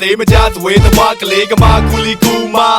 သေးမကြသွေးသွားကလေးကမကူလီကူမာ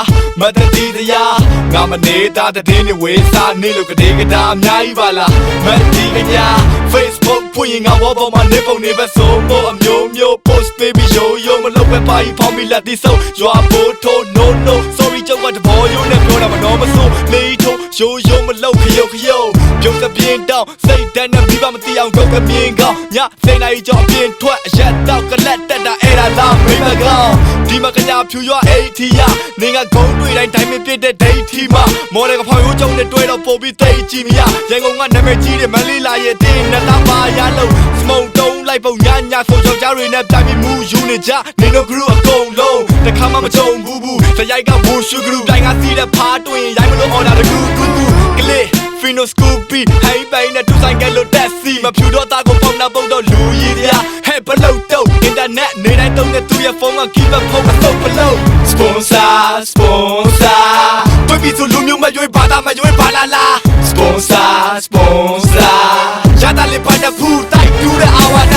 မတတိတရားငါမနေတာတည်နေဝေးစားနေလို့ကလေးကတာအများကြီးပါလားမတိကညာ Facebook ဖွင့်ရင်ငါဝဘောမှာနေပုံနေပဲဆိုမို့အမျိုးမျိုး post baby yo မလုပ်ပဲပါရင်ဖောင်းပြီးလက်တိစုံရွာဖို့ထိုး no sorry ကြောက်ကတဘောယိုနဲ့ပြောတာမတော်မဆိုးလေးထိုးyo မလုပ်ခရုပြုံးသပြင်းတောင်းစိတ်တန်းနဲ့ပြီးပါမသိအောင်ကြောက်ကမြင်ကောင်းညစိတ်လိုက်ကြောအပြင်ထွက်အရက်တော့ကလက်တက်တာအဲ့ဒါလားမိမကောင်းဒီမှာကညာဖြူရွာ80ရနေကဂုံးတွေတိုင်းမပြစ်တဲ့ဒိတ်ထီမှာမော်ဒယ်ကဖောင်ရိုးကျုံနဲ့တွဲတော့ပို့ပြီးသိကြည့်မရရန်ကုန်ကနာမည်ကြီးတဲ့မန်လေးလာရဲ့တင်းနဲ့သားပါရလို့စမုံတုံးလိုက်ပုံညဆိုကြောက်ကြတွေနဲ့ပြိုင်ပြီးမူယူနေကြနေတော့ group အကုန်လုံးတခါမှမကြုံဘူးတရိုက်ကဘူရှူ group တိုင်းကစီးတဲ့ဖားတွင်ရိုက်မလို့ order တကူကလေးFino Scoopy ဟိုင်းပိုင်းနဲ့တူဆိုင်ကလို့တက်စီမဖြူတော့သားကိုပေါင်နာပုတ်တော့လူရည်ပြဟဲ့ဘလုတ်တော့ internet နေတိုင်းတုံးတဲ့သူရဲ့ဖုန်းက keep up ဖုန်းအစုပ်ဘလုတ် sponsor တွေ့ပြီဆိုလူမျိုးမရွေးဘာသာမရွေးဘာလာလာ sponsor ရတာလေးပိုင်တဲ့ဖူးတိုက်တူတဲ့အာဝါဒ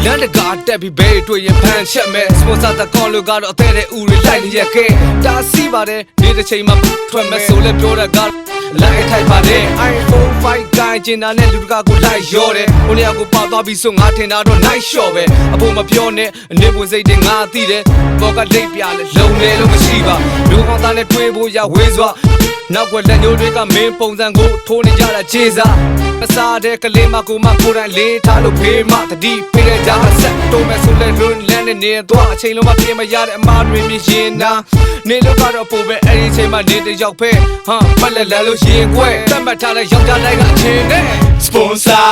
လမ်းတကာတက်ပြီးဘဲတွေ့ရင်ဖန်ချက်မဲ့ sponsor တကောလို့ကတော့အသေးတဲ့ဦးတွေလိုက်နေရခဲ့တာစီးပါတယ်နေတဲ့ချိန်မှာထွက်မဲ့ဆိုလဲပြောတာကလိုက်ထိုက်ပါတယ် iPhone 5ကိုင်ကျင်တာနဲ့လူတကာကိုလိုက်ရောတယ်ဟိုနေရာကိုပေါသွားပြီးဆိုငါထင်တာတော့ night shot ပဲအဖို့မပြောနဲ့အနေပွင့်စိတ်တွေငါသိတယ်ဘောကလိတ်ပြလဲလုံနေလို့မရှိပါလူကောင်းသားနဲ့တွေ့ဖို့ရဝေးစွာနောက်ွယ်လက်ညှိုးတွေကမင်းပုံစံကိုထိုးနေကြတာခြေစားအစားတဲ့ကလေးမကိုမကိုယ်တိုင်လေးထားလို့ဖေးမတတိပေးတဲ့ကြားဆက်တိုးမဲ့ဆိုလဲလွန်းလန်းနဲ့နေသွားအချိန်လုံးမပြေမရတဲ့အမားတွေမြင်ရင်နာနေလို့ကတော့ပို့ပဲအဲ့ဒီချိန်မှာနေတယောက်ဖဲဟာပတ်လက်လာလို့ရင်ခွဲတတ်မှတ်ထားတဲ့ယောက်ျားတိုင်းကအချင်းနဲ့ sponsor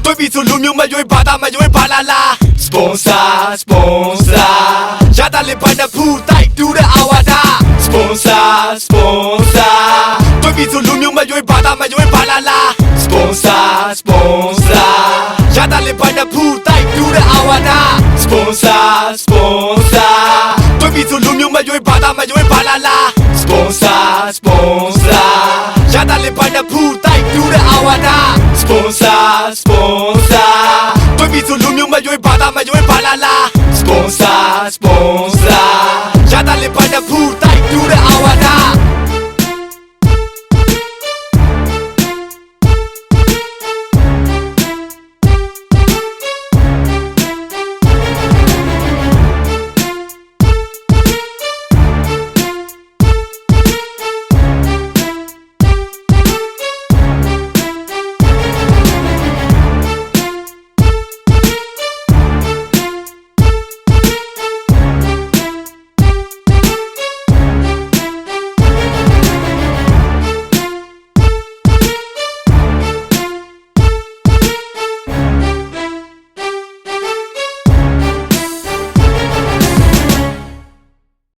တွေ့ပြီဆိုလူမျိုးမရွေးဘာသာမရွေးဘာလာလာ sponsor ရတာလေးပိုင်တဲ့ဖူးတိုက်တူတဲ့အာဝါဒ sponsor တွေ့ပြီဆိုလူမျိုးမရွေးဘာသာမရွေးဘာလာလာ sponsor ရတာလေးပိုင်တဲ့ဖူးတိုက်တူတဲ့အာဝါဒ sponsor တွေ့ပြီဆိုလူမျိုးမရွေးဘာသာမရွေးဘာလာလာ sponsor ရတာလေးပိုင်တဲ့ဖူးတိုက်တူတဲ့အာဝါဒ sponsor တွေ့ပြီဆိုလူမျိုးမရွေးဘာသာမရွေးဘာလာလာ sponsor